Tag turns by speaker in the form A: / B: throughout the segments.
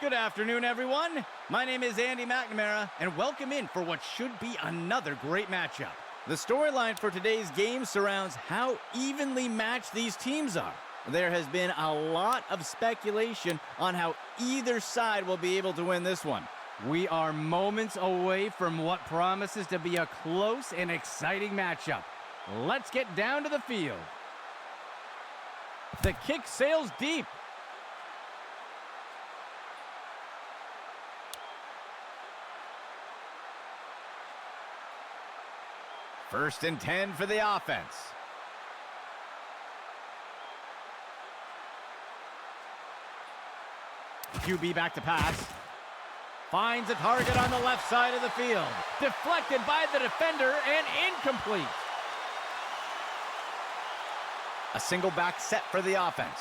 A: Good afternoon, everyone. My name is Andy McNamara, and welcome in for what should be another great matchup. The storyline for today's game surrounds how evenly matched these teams are. There has been a lot of speculation on how either side will be able to win this one. We are moments away from what promises to be a close and exciting matchup. Let's get down to the field. The kick sails deep. First and 10 for the offense. QB back to pass. Finds a target on the left side of the field. Deflected by the defender and incomplete. A single back set for the offense.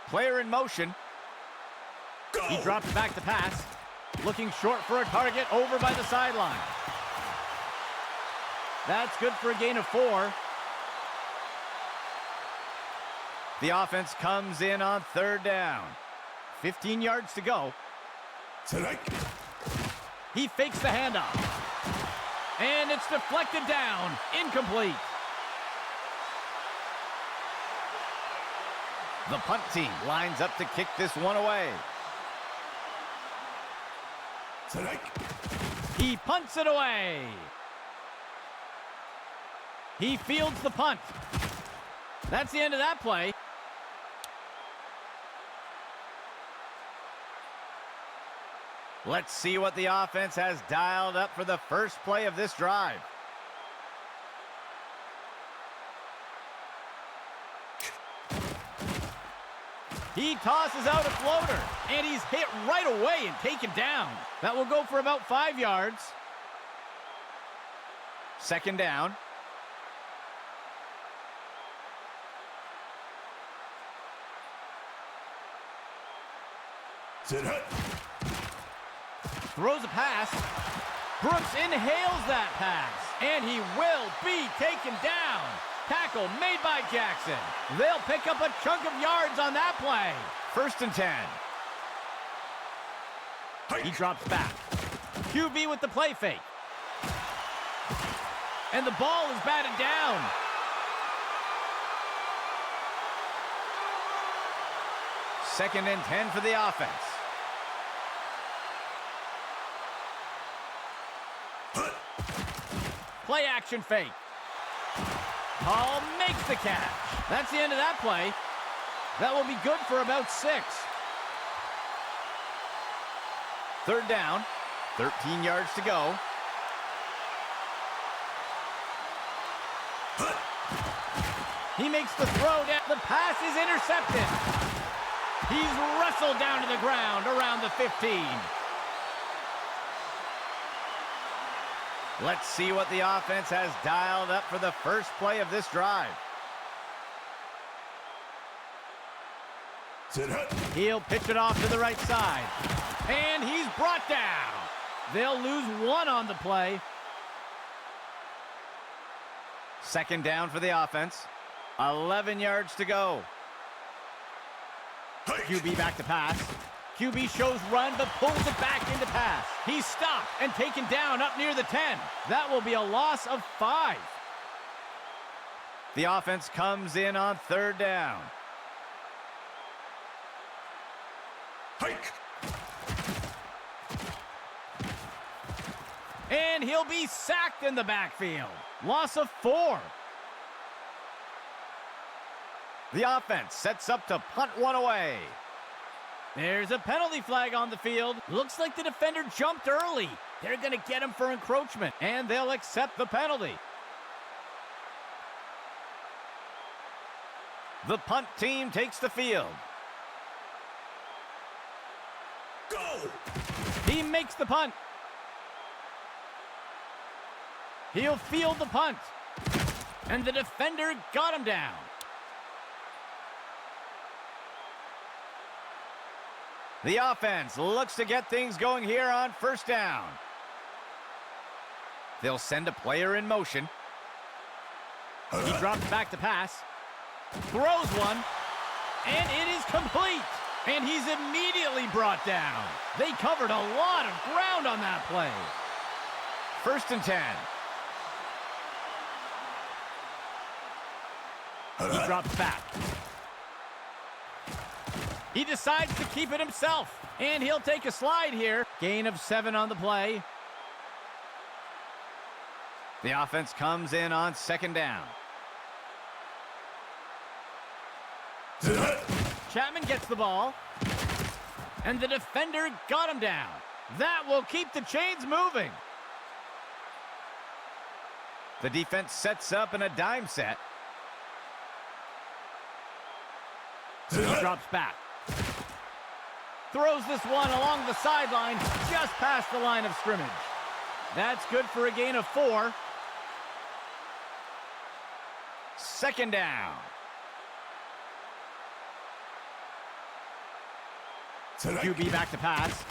A: Player in motion. He drops back to pass. Looking short for a target over by the sideline. That's good for a gain of 4. The offense comes in on third down. 15 yards to go. He fakes the handoff. And it's deflected down. Incomplete. The punt team lines up to kick this one away. He punts it away. He fields the punt. That's the end of that play. Let's see what the offense has dialed up for the first play of this drive. He tosses out a floater, and he's hit right away and taken down. That will go for about 5 yards. Second down. Throws a pass. Brooks inhales that pass, and he will be taken down. Tackle made by Jackson. They'll pick up a chunk of yards on that play. First and 10. He drops back. QB with the play fake. And the ball is batted down. Second and 10 for the offense. Play action fake. Hall makes the catch. That's the end of that play. That will be good for about 6. Third down. 13 yards to go. He makes the throw down. The pass is intercepted. He's wrestled down to the ground around the 15. Let's see what the offense has dialed up for the first play of this drive. He'll pitch it off to the right side. And he's brought down. They'll lose 1 on the play. Second down for the offense. 11 yards to go. QB back to pass. QB shows run, but pulls it back into pass. He's stopped and taken down up near the 10. That will be a loss of 5. The offense comes in on third down. Hike. And he'll be sacked in the backfield. Loss of 4. The offense sets up to punt one away. There's a penalty flag on the field. Looks like the defender jumped early. They're going to get him for encroachment, and they'll accept the penalty. The punt team takes the field. Go! He makes the punt. He'll field the punt. And the defender got him down. The offense looks to get things going here on first down. They'll send a player in motion. He drops back to pass. Throws one. And it is complete. And he's immediately brought down. They covered a lot of ground on that play. 1st and 10. He drops back. He decides to keep it himself. And he'll take a slide here. Gain of 7 on the play. The offense comes in on 2nd down. Chapman gets the ball. And the defender got him down. That will keep the chains moving. The defense sets up in a dime set. He drops back. Throws this one along the sideline, just past the line of scrimmage. That's good for a gain of 4. 2nd down. QB back to pass.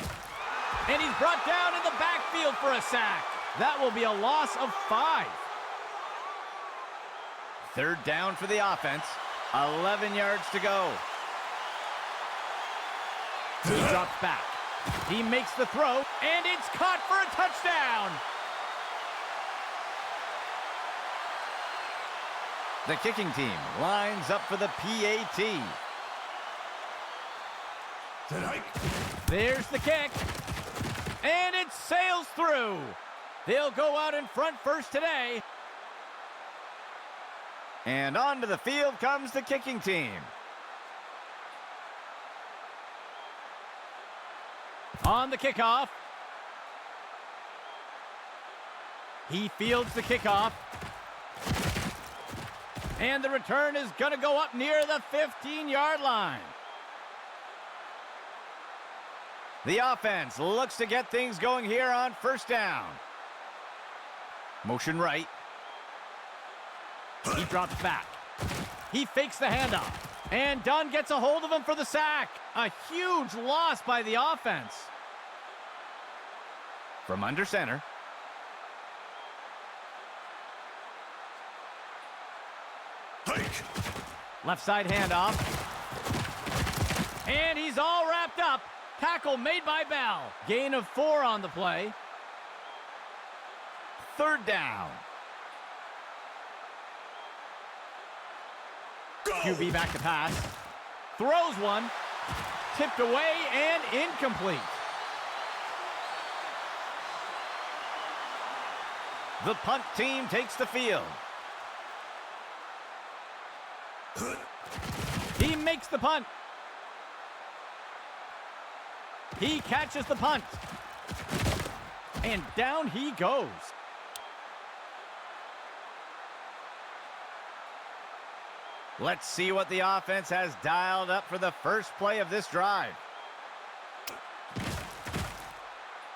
A: And he's brought down in the backfield for a sack. That will be a loss of 5. 3rd down for the offense. 11 yards to go. He drops back. He makes the throw, and it's caught for a touchdown. The kicking team lines up for the PAT. There's the kick. And it sails through. They'll go out in front first today. And onto the field comes the kicking team. On the kickoff. He fields the kickoff. And the return is going to go up near the 15-yard line. The offense looks to get things going here on 1st down. Motion right. He drops back. He fakes the handoff. And Dunn gets a hold of him for the sack. A huge loss by the offense. From under center. Left side handoff. And he's all wrapped up. Tackle made by Bell. Gain of 4 on the play. 3rd down. QB back to pass. Throws one. Tipped away and incomplete. The punt team takes the field. He makes the punt. He catches the punt. And down he goes. Let's see what the offense has dialed up for the first play of this drive.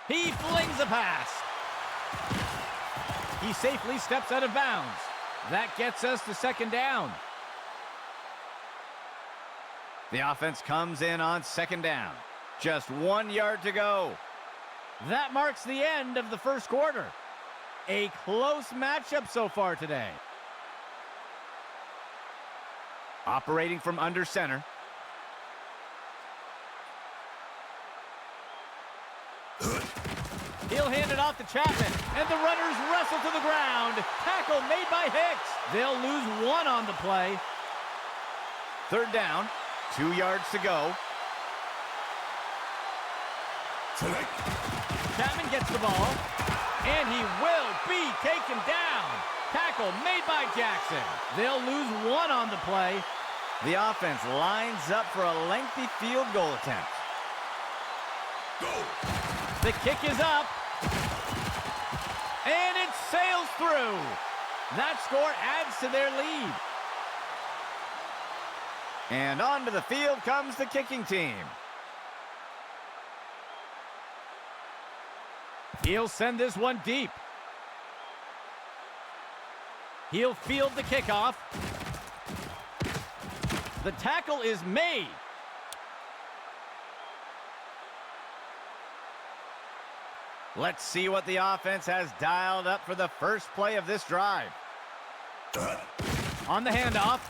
A: He flings a pass. He safely steps out of bounds. That gets us to 2nd down. The offense comes in on 2nd down. Just 1 yard to go. That marks the end of the first quarter. A close matchup so far today. Operating from under center. He'll hand it off to Chapman, and the runners wrestle to the ground. Tackle made by Hicks. They'll lose 1 on the play. 3rd down, 2 yards to go. Chapman gets the ball, and he will be taken down. Tackle made by Jackson. They'll lose 1 on the play. The offense lines up for a lengthy field goal attempt. Go. The kick is up. And it sails through. That score adds to their lead. And onto the field comes the kicking team. He'll send this one deep. He'll field the kickoff. The tackle is made. Let's see what the offense has dialed up for the first play of this drive. On the handoff.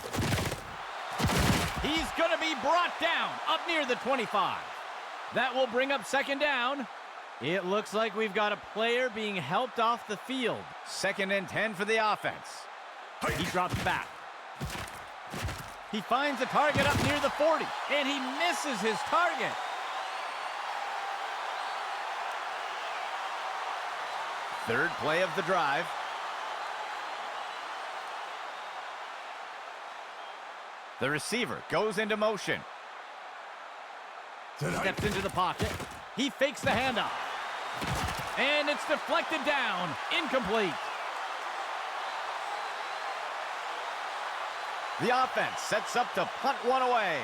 A: He's going to be brought down up near the 25. That will bring up second down. It looks like we've got a player being helped off the field. 2nd and 10 for the offense. He drops back. He finds a target up near the 40, and he misses his target. Third play of the drive. The receiver goes into motion. Steps into the pocket. He fakes the handoff. And it's deflected down. Incomplete. The offense sets up to punt one away.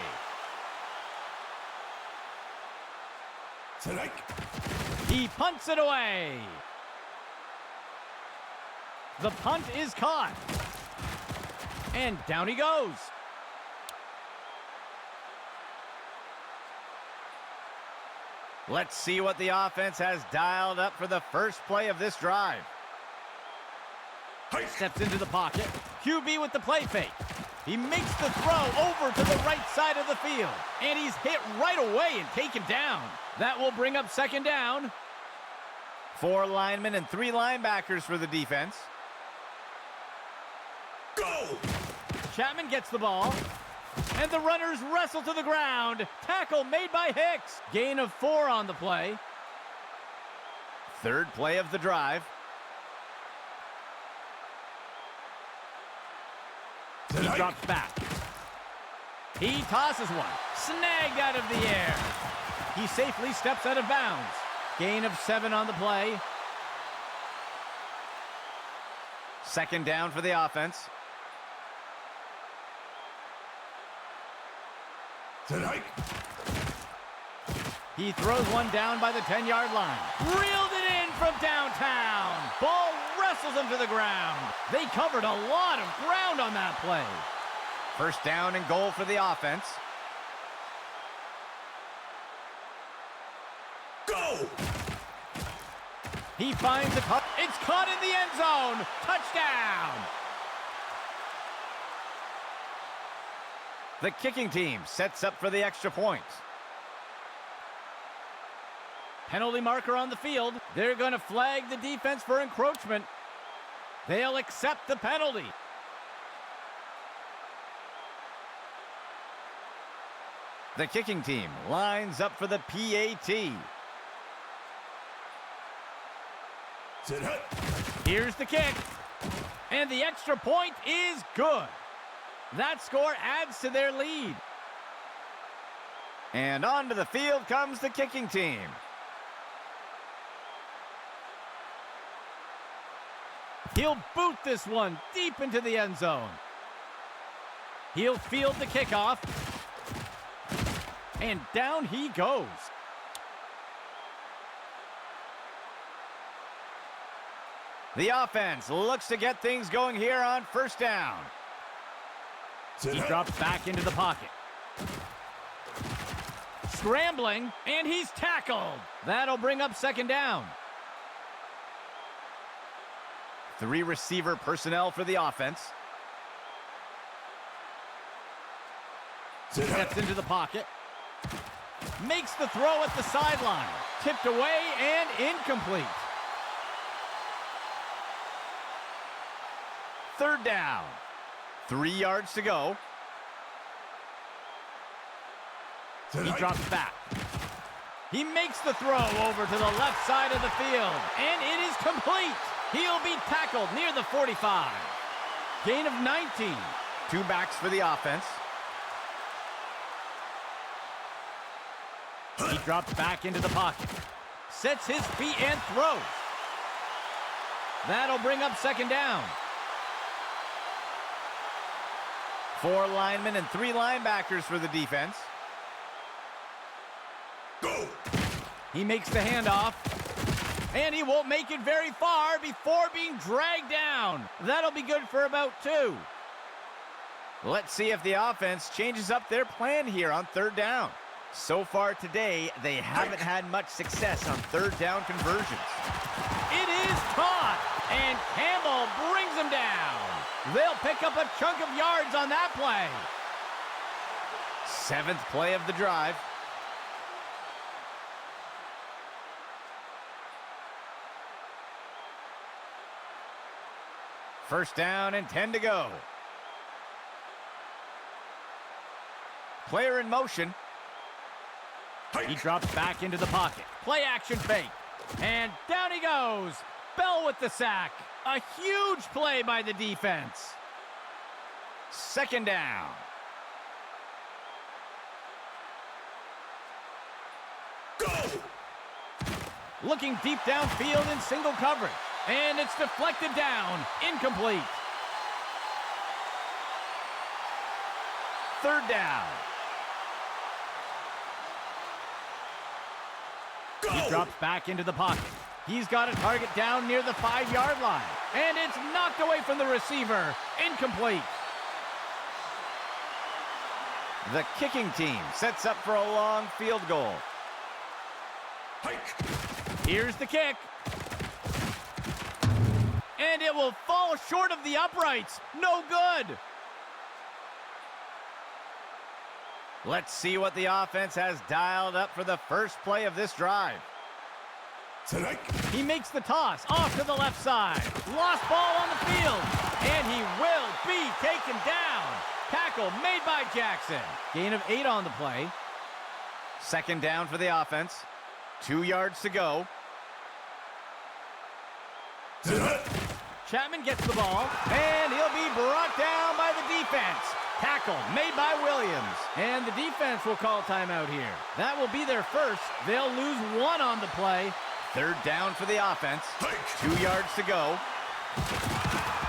A: He punts it away. The punt is caught. And down he goes. Let's see what the offense has dialed up for the first play of this drive. Steps into the pocket. QB with the play fake. He makes the throw over to the right side of the field. And he's hit right away and taken down. That will bring up second down. 4 linemen and 3 linebackers for the defense. Go! Chapman gets the ball. And the runners wrestle to the ground. Tackle made by Hicks. Gain of 4 on the play. Third play of the drive. He drops back. He tosses one. Snagged out of the air. He safely steps out of bounds. Gain of 7 on the play. Second down for the offense. He throws one down by the 10-yard line. Reeled it in from downtown. Ball wrestles him to the ground. They covered a lot of ground on that play. First down and goal for the offense. Go! He finds a puck. It's caught in the end zone. Touchdown! The kicking team sets up for the extra point. Penalty marker on the field. They're going to flag the defense for encroachment. They'll accept the penalty. The kicking team lines up for the PAT. Here's the kick. And the extra point is good. That score adds to their lead. And onto the field comes the kicking team. He'll boot this one deep into the end zone. He'll field the kickoff. And down he goes. The offense looks to get things going here on first down. He drops back into the pocket. Scrambling, and he's tackled. That'll bring up second down. 3 receiver personnel for the offense. Steps into the pocket. Makes the throw at the sideline. Tipped away and incomplete. Third down. 3 yards to go. He drops back. He makes the throw over to the left side of the field. And it is complete. He'll be tackled near the 45. Gain of 19. 2 backs for the offense. He drops back into the pocket. Sets his feet and throws. That'll bring up second down. 4 linemen and 3 linebackers for the defense. Go! He makes the handoff. And he won't make it very far before being dragged down. That'll be good for about 2. Let's see if the offense changes up their plan here on third down. So far today, they haven't had much success on third down conversions. It is caught, and Campbell brings him down. They'll pick up a chunk of yards on that play. 7th play of the drive. First down and 10 to go. Player in motion. He drops back into the pocket. Play action fake. And down he goes. Bell with the sack. A huge play by the defense. 2nd down.
B: Go!
A: Looking deep downfield in single coverage. And it's deflected down. Incomplete. 3rd down.
B: Go!
A: He drops back into the pocket. He's got a target down near the 5-yard line. And it's knocked away from the receiver. Incomplete. The kicking team sets up for a long field goal.
B: Hike!
A: Here's the kick. And it will fall short of the uprights. No good. Let's see what the offense has dialed up for the first play of this drive.
B: Tonight.
A: He makes the toss off to the left side. Lost ball on the field. And he will be taken down. Tackle made by Jackson. Gain of 8 on the play. 2nd down for the offense. 2 yards to go.
B: Tonight.
A: Chapman gets the ball, and he'll be brought down by the defense. Tackle made by Williams. And the defense will call timeout here. That will be their first. They'll lose 1 on the play. 3rd down for the offense. 2 yards to go.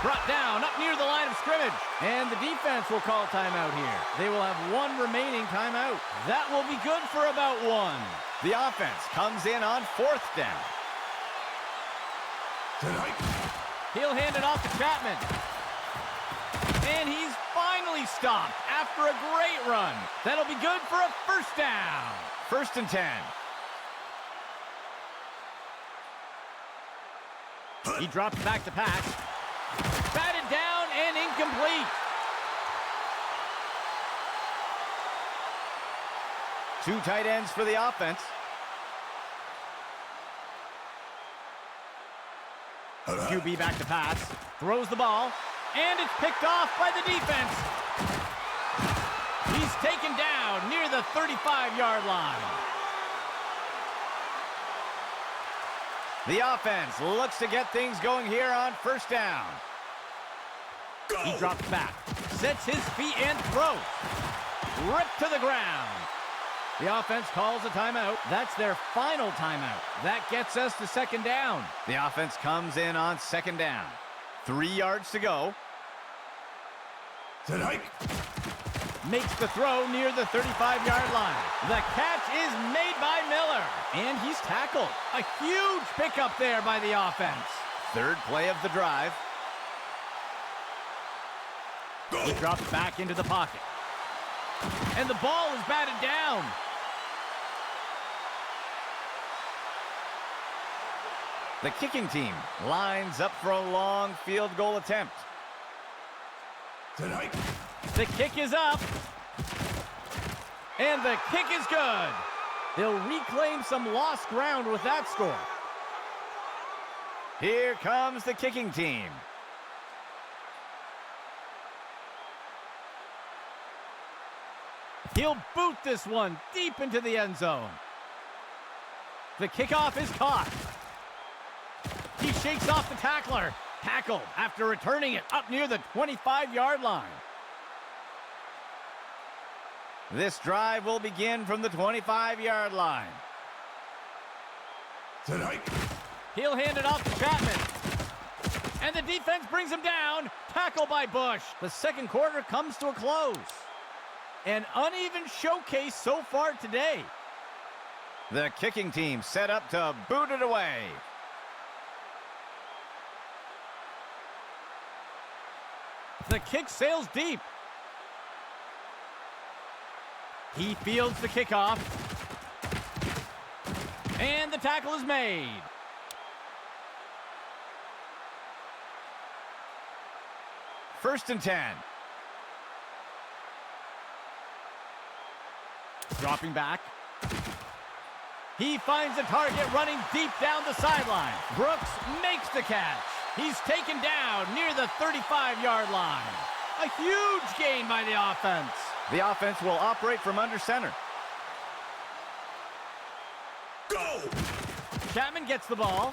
A: Brought down up near the line of scrimmage. And the defense will call timeout here. They will have 1 remaining timeout. That will be good for about 1. The offense comes in on 4th down.
B: Tonight.
A: He'll hand it off to Chapman. And he's finally stopped after a great run. That'll be good for a 1st down. 1st and 10. He drops back to pass. Batted down and incomplete. 2 tight ends for the offense. QB back to pass. Throws the ball. And it's picked off by the defense. He's taken down near the 35-yard line. The offense looks to get things going here on 1st down.
B: Go!
A: He drops back, sets his feet and throws. Ripped to the ground. The offense calls a timeout. That's their final timeout. That gets us to 2nd down. The offense comes in on 2nd down. 3 yards to go.
B: Tonight.
A: Makes the throw near the 35-yard line. The catch is made by Miller. And he's tackled. A huge pickup there by the offense. 3rd play of the drive.
B: Go!
A: He drops back into the pocket. And the ball is batted down. The kicking team lines up for a long field goal attempt.
B: Tonight.
A: The kick is up. And the kick is good. They'll reclaim some lost ground with that score. Here comes the kicking team. He'll boot this one deep into the end zone. The kickoff is caught. He shakes off the tackler. Tackled after returning it up near the 25-yard line. This drive will begin from the 25-yard line.
B: Tonight.
A: He'll hand it off to Chapman. And the defense brings him down. Tackle by Bush. The 2nd quarter comes to a close. An uneven showcase so far today. The kicking team set up to boot it away. The kick sails deep. He fields the kickoff. And the tackle is made. First and 10. Dropping back. He finds a target running deep down the sideline. Brooks makes the catch. He's taken down near the 35-yard line. A huge gain by the offense. The offense will operate from under center.
B: Go!
A: Chapman gets the ball.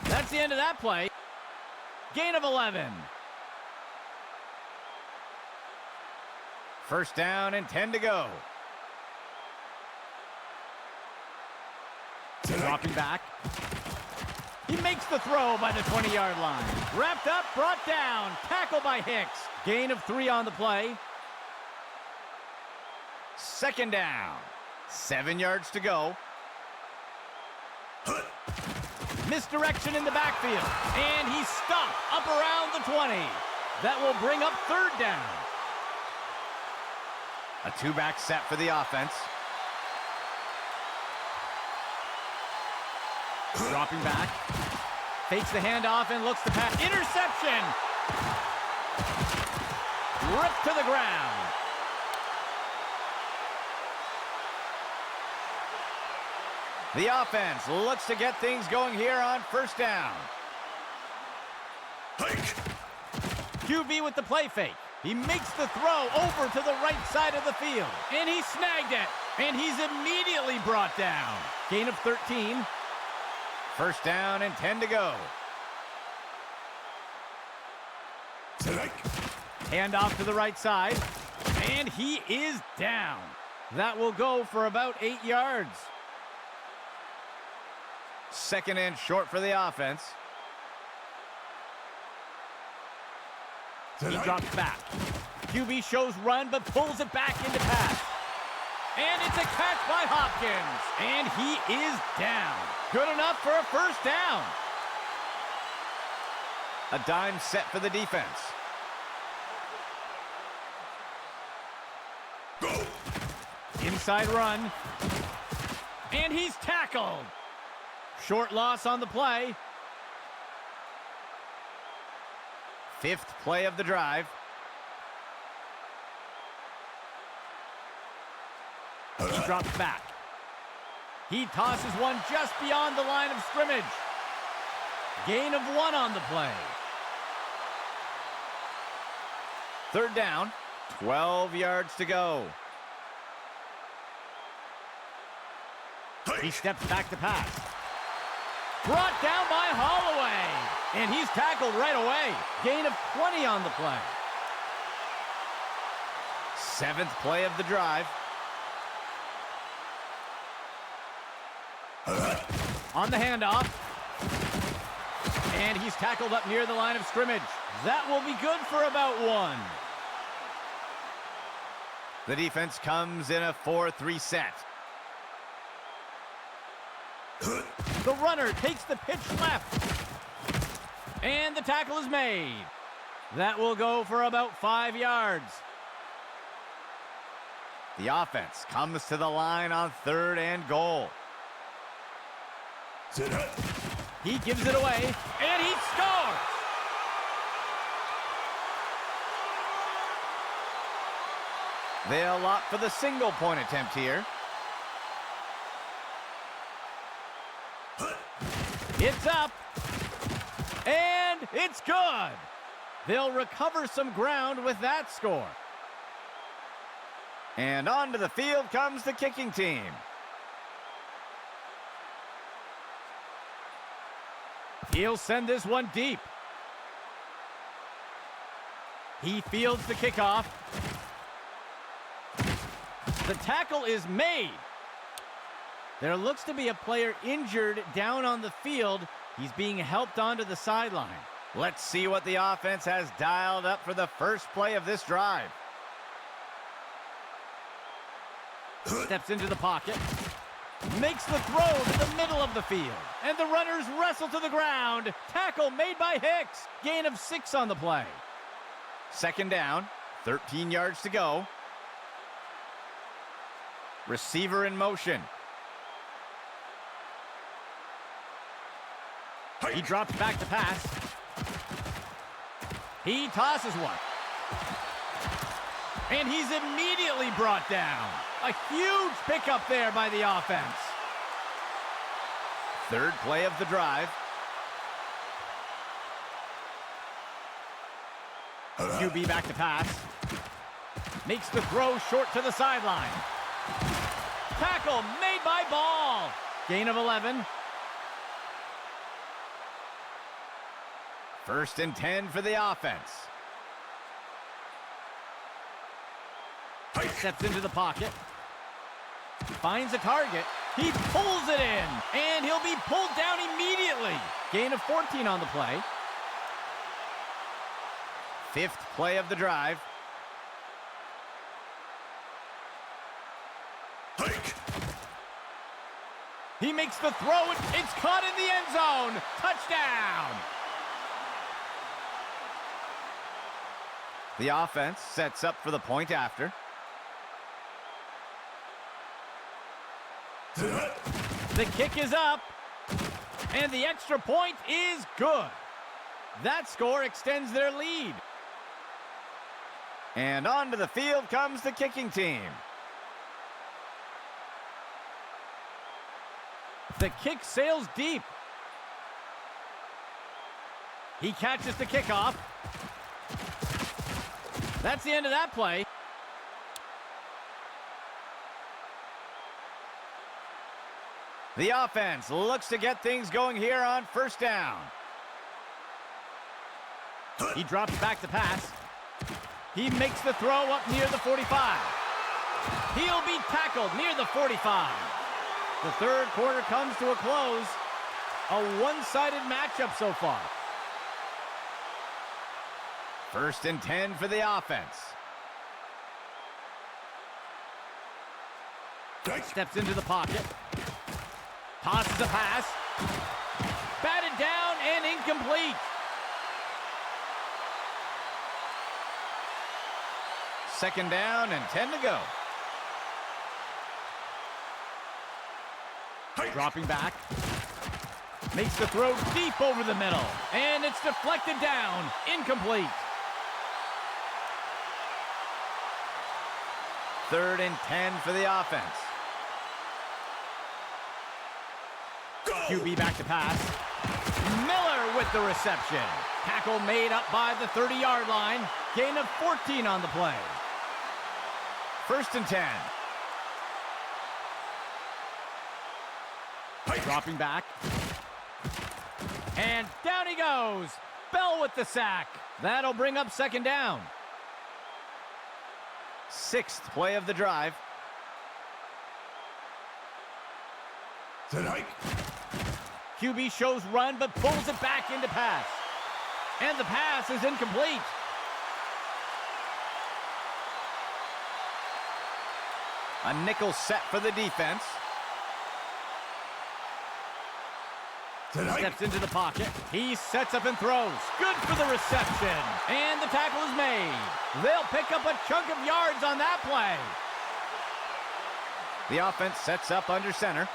A: That's the end of that play. Gain of 11. First down and 10 to go. Dropping back. He makes the throw by the 20-yard line. Wrapped up, brought down. Tackle by Hicks. Gain of 3 on the play. Second down. 7 yards to go. Misdirection in the backfield. And he's stopped up around the 20. That will bring up third down. A two-back set for the offense. Dropping back. Fakes the handoff and looks to pass. Interception! Ripped to the ground. The offense looks to get things going here on first down.
B: Hike!
A: QB with the play fake. He makes the throw over to the right side of the field. And he snagged it. And he's immediately brought down. Gain of 13. First down and 10 to go. Hand off to the right side. And he is down. That will go for about 8 yards. Second and short for the offense. He drops back. QB shows run, but pulls it back into pass. And it's a catch by Hopkins. And he is down. Good enough for a first down. A dime set for the defense.
B: Go!
A: Inside run. And he's tackled. Short loss on the play. Fifth play of the drive. He drops back. He tosses one just beyond the line of scrimmage. Gain of 1 on the play. Third down, 12 yards to go. He steps back to pass. Brought down by Holloway. And he's tackled right away. Gain of 20 on the play. Seventh play of the drive. On the handoff. And he's tackled up near the line of scrimmage. That will be good for about 1. The defense comes in a 4-3 set. The runner takes the pitch left. And the tackle is made. That will go for about 5 yards. The offense comes to the line on third and goal. He gives it away, and he scores! They'll opt for the single-point attempt here. It's up, and it's good. They'll recover some ground with that score. And onto the field comes the kicking team. He'll send this one deep. He fields the kickoff. The tackle is made. There looks to be a player injured down on the field. He's being helped onto the sideline. Let's see what the offense has dialed up for the first play of this drive. Steps into the pocket. Makes the throw to the middle of the field. And the runners wrestle to the ground. Tackle made by Hicks. Gain of 6 on the play. Second down, 13 yards to go. Receiver in motion. He drops back to pass. He tosses one. And he's immediately brought down. A huge pickup there by the offense. Third play of the drive. QB back to pass. Makes the throw short to the sideline. Tackle made by Ball. Gain of 11. First and 10 for the offense. Steps into the pocket. Finds a target. He pulls it in. And he'll be pulled down immediately. Gain of 14 on the play. Fifth play of the drive.
B: Hike.
A: He makes the throw. It's caught in the end zone. Touchdown. The offense sets up for the point after. The kick is up. And the extra point is good. That score extends their lead. And onto the field comes the kicking team. The kick sails deep. He catches the kickoff. That's the end of that play. The offense looks to get things going here on first down. He drops back to pass. He makes the throw up near the 45. He'll be tackled near the 45. The third quarter comes to a close. A one-sided matchup so far. First and 10 for the offense. Steps into the pocket. Tosses a pass. Batted down and incomplete. Second down and 10 to go. Dropping back. Makes the throw deep over the middle. And it's deflected down. Incomplete. Third and 10 for the offense. QB back to pass. Miller with the reception. Tackle made up by the 30-yard line. Gain of 14 on the play. First and 10. Dropping back. And down he goes. Bell with the sack. That'll bring up second down. Sixth play of the drive.
B: Hike.
A: QB shows run, but pulls it back into pass. And the pass is incomplete. A nickel set for the defense. Steps into the pocket. He sets up and throws. Good for the reception. And the tackle is made. They'll pick up a chunk of yards on that play. The offense sets up under center.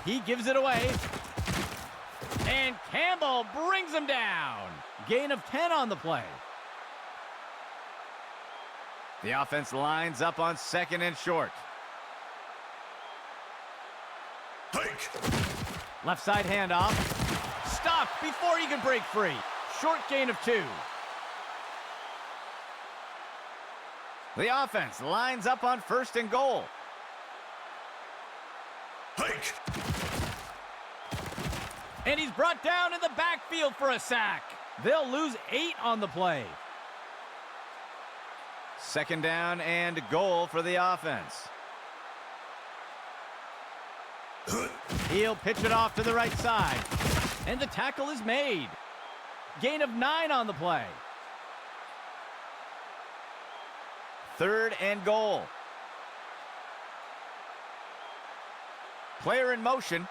A: He gives it away. And Campbell brings him down. Gain of 10 on the play. The offense lines up on second and short. Left side handoff. Stopped before he could break free. Short gain of 2. The offense lines up on first and goal. And he's brought down in the backfield for a sack. They'll lose 8 on the play. Second down and goal for the offense. He'll pitch it off to the right side. And the tackle is made. Gain of 9 on the play. Third and goal. Player in motion.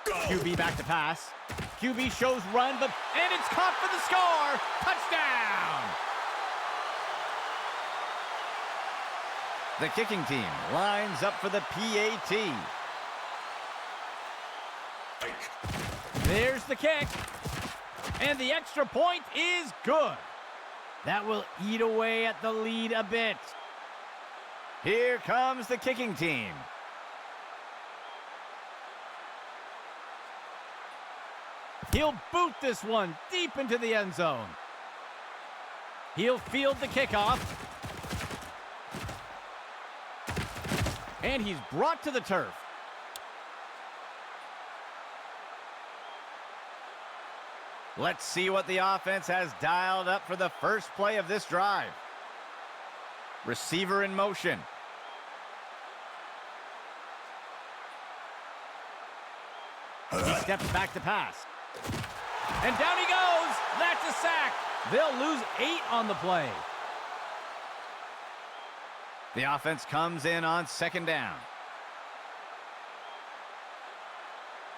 A: QB back to pass. QB shows run, and it's caught for the score. Touchdown! The kicking team lines up for the PAT. There's the kick. And the extra point is good. That will eat away at the lead a bit. Here comes the kicking team. He'll boot this one deep into the end zone. He'll field the kickoff. And he's brought to the turf. Let's see what the offense has dialed up for the first play of this drive. Receiver in motion. He steps back to pass. And down he goes. That's a sack. They'll lose 8 on the play. The offense comes in on second down.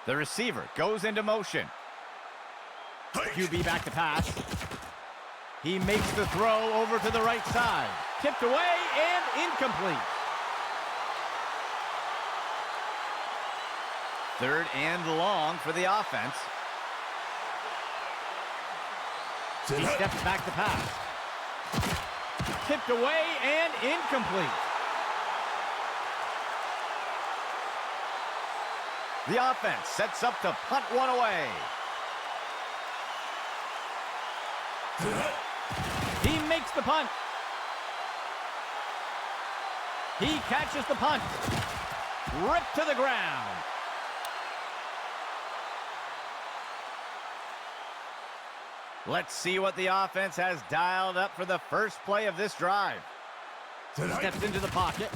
A: The receiver goes into motion. QB back to pass. He makes the throw over to the right side. Tipped away and incomplete. Third and long for the offense. He steps back to pass. Tipped away and incomplete. The offense sets up to punt one away. He makes the punt. He catches the punt. Ripped to the ground. Let's see what the offense has dialed up for the first play of this drive. Steps into the pocket.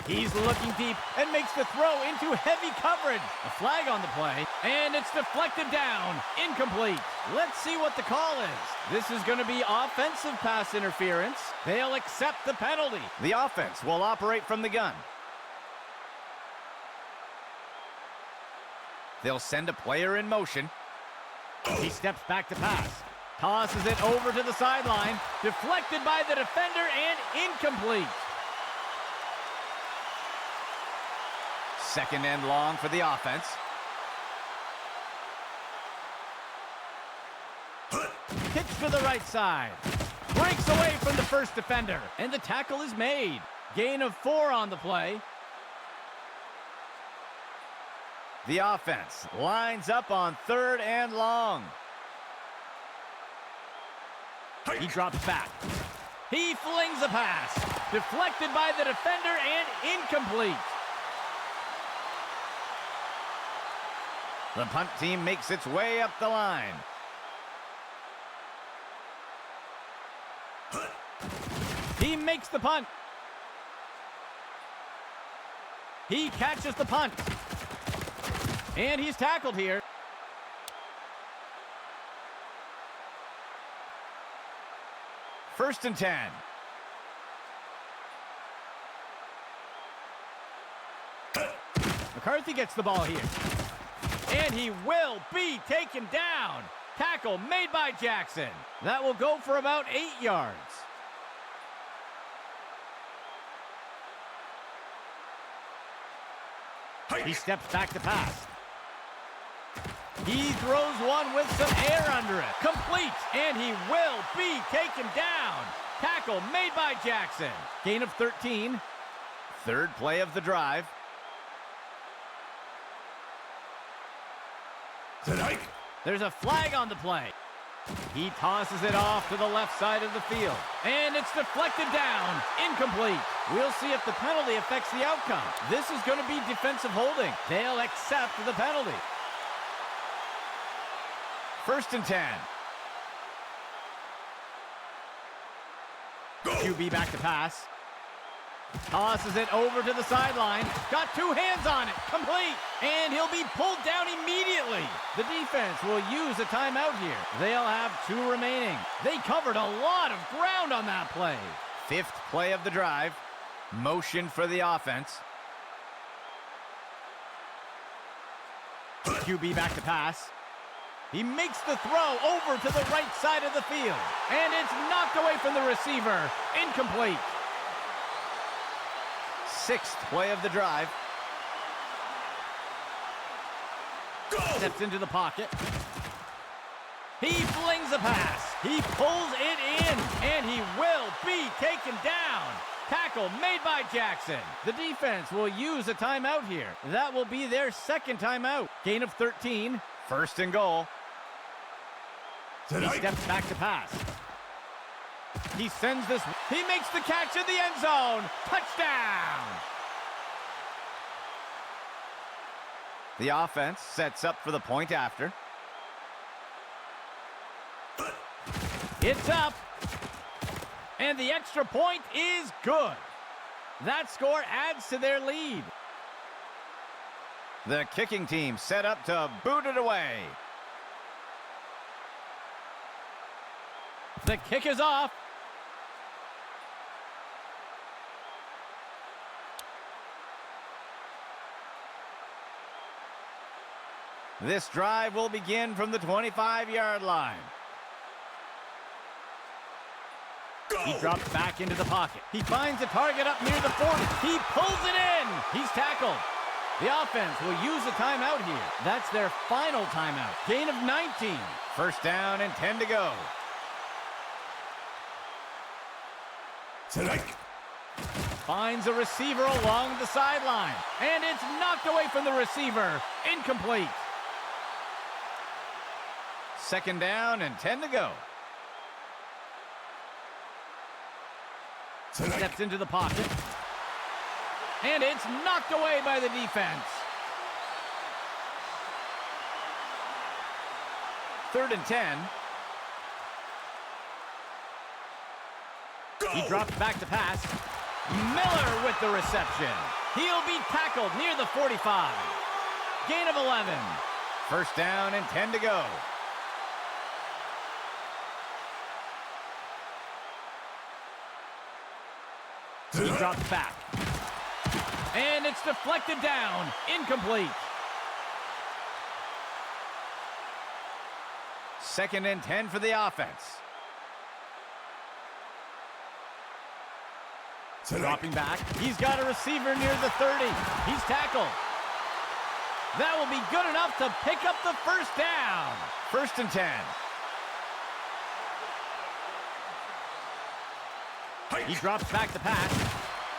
A: He's looking deep and makes the throw into heavy coverage. A flag on the play, and it's deflected down. Incomplete. Let's see what the call is. This is going to be offensive pass interference. They'll accept the penalty. The offense will operate from the gun. They'll send a player in motion. He steps back to pass. Tosses it over to the sideline. Deflected by the defender and incomplete. Second and long for the offense. Pitch to the right side. Breaks away from the first defender. And the tackle is made. Gain of 4 on the play. The offense lines up on third and long. He drops back. He flings a pass. Deflected by the defender and incomplete. The punt team makes its way up the line. He makes the punt. He catches the punt. And he's tackled here. First and 10. McCarthy gets the ball here. And he will be taken down. Tackle made by Jackson. That will go for about 8 yards. He steps back to pass. He throws one with some air under it. Complete, and he will be taken down. Tackle made by Jackson. Gain of 13. Third play of the drive.
B: Tonight.
A: There's a flag on the play. He tosses it off to the left side of the field. And it's deflected down. Incomplete. We'll see if the penalty affects the outcome. This is going to be defensive holding. They'll accept the penalty. First and 10.
B: Go.
A: QB back to pass. Tosses it over to the sideline. Got 2 hands on it. Complete. And he'll be pulled down immediately. The defense will use a timeout here. They'll have 2 remaining. They covered a lot of ground on that play. Fifth play of the drive. Motion for the offense. QB back to pass. He makes the throw over to the right side of the field. And it's knocked away from the receiver. Incomplete. Sixth play of the drive.
B: Go!
A: Steps into the pocket. He flings a pass. He pulls it in, and he will be taken down. Tackle made by Jackson. The defense will use a timeout here. That will be their second timeout. Gain of 13, first and goal. He
B: Tonight.
A: steps back to pass. He sends this. He makes the catch in the end zone. Touchdown! The offense sets up for the point after. It's up. And the extra point is good. That score adds to their lead. The kicking team set up to boot it away. The kick is off. This drive will begin from the 25-yard line.
B: Go!
A: He drops back into the pocket. He finds a target up near the 40. He pulls it in. He's tackled. The offense will use a timeout here. That's their final timeout. Gain of 19. First down and 10 to go.
B: Tonight.
A: Finds a receiver along the sideline. And it's knocked away from the receiver. Incomplete. Second down and 10 to go.
B: Tonight.
A: Steps into the pocket. And it's knocked away by the defense. Third and 10.
B: Go!
A: He drops back to pass. Miller with the reception. He'll be tackled near the 45. Gain of 11. First down and 10 to go. He
B: Tonight.
A: drops back. And it's deflected down. Incomplete. Second and 10 for the offense.
B: Tonight.
A: Dropping back. He's got a receiver near the 30. He's tackled. That will be good enough to pick up the first down. First and 10.
B: Hike.
A: He drops back to pass.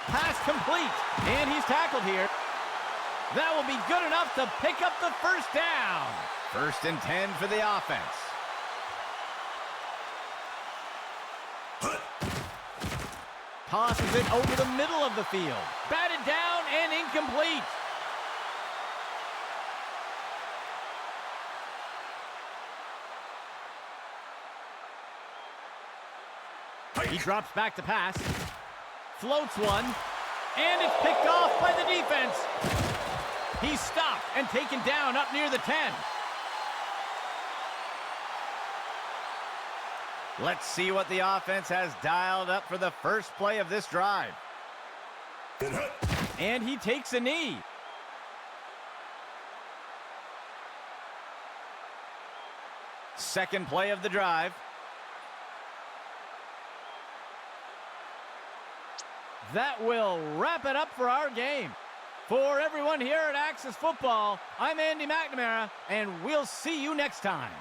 A: Pass complete. And he's tackled here. That will be good enough to pick up the first down. First and 10 for the offense.
B: Hut.
A: Tosses it over the middle of the field. Batted down and incomplete.
B: Hike.
A: He drops back to pass. Floats one. And it's picked off by the defense. He's stopped and taken down up near the 10. Let's see what the offense has dialed up for the first play of this drive.
B: And hut.
A: And he takes a knee. Second play of the drive. That will wrap it up for our game. For everyone here at Axis Football, I'm Andy McNamara, and we'll see you next time.